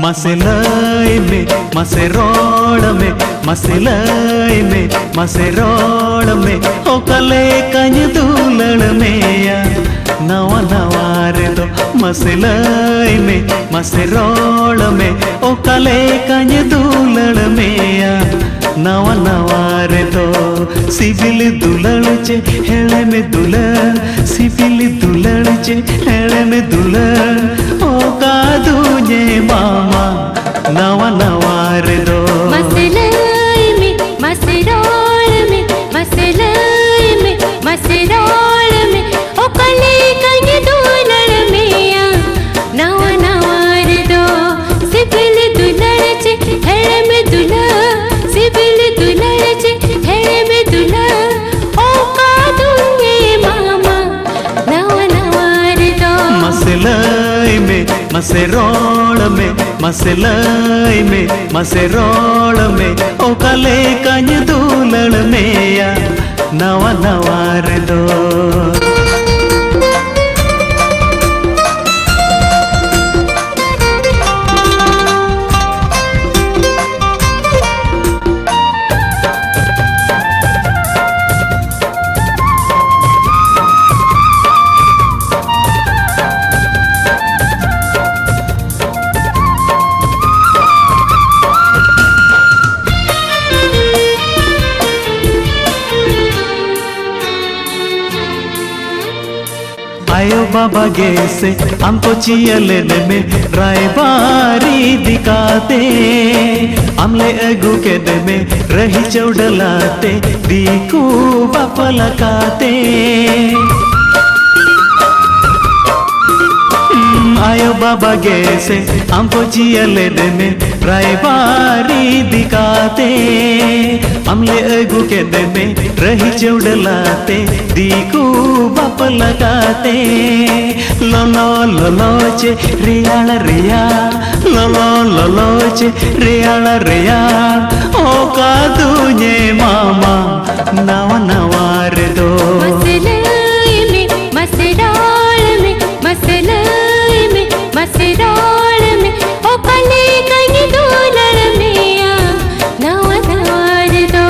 मसेलाई में मसेरोड़ में मसेलाई में मसेरोड़ में ओ कले कंज दूलड़ में या नवा नवारे दो मसेलाई में मसेरोड़ में ओ कले कंज दूलड़ में या नवा नवारे दो सिविल दुलड़ चे हेले में दुलड़ सिविल दुलड़ चे हेले में दुलड़ ओ का दूजे मामा नवा नवारे दो मसेलाई में मसेरोड़ में मसेलाई में मसेरोड़ में ओ कले कंज दूलड़ में या नवा नवारे दो सिविल दुलड़ चे हेले में दुलड़ सिविल दुलड़ चे हेले में दुलड़ ओ का दूजे मामा नवा नवारे दो मसेलाई में मसेरोड़ में मसेलाई में मसेरोड़ में ओ कले कंज दूलड़ में या नवा नवारे दो आयो बाबा गेसे हमको चियले में रायबारी दिखाते हमले अगु के दे में रही चौडलाते दीकू बाप लगाते आयो बाबा गेसे हमको चियले में रायबारी दिखाते हमले अगु के दे में रही चौडलाते दीकू बाप लगाते लोलो लोलो चे रियाल रिया लोलो लोलो चे रियाल रिया ओ का दूजे मामा नवा नवारे दो मसेलाई में मसेरोड़ में मसेलाई में मसेरोड़ में ओ कले कंज दूलड़ में या नवा नवारे दो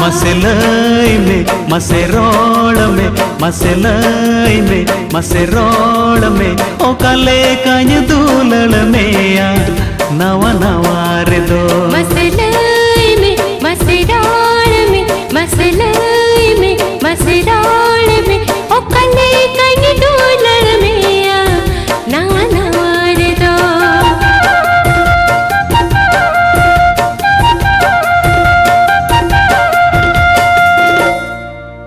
मसेलाई में मसेरोड़ में मसेलाई में मसेरोड़ में ओ कले कंज दूलड़ में या नवा नवारे दो मसेलाई में मसेरोड़ में मसेलाई में मसेरोड़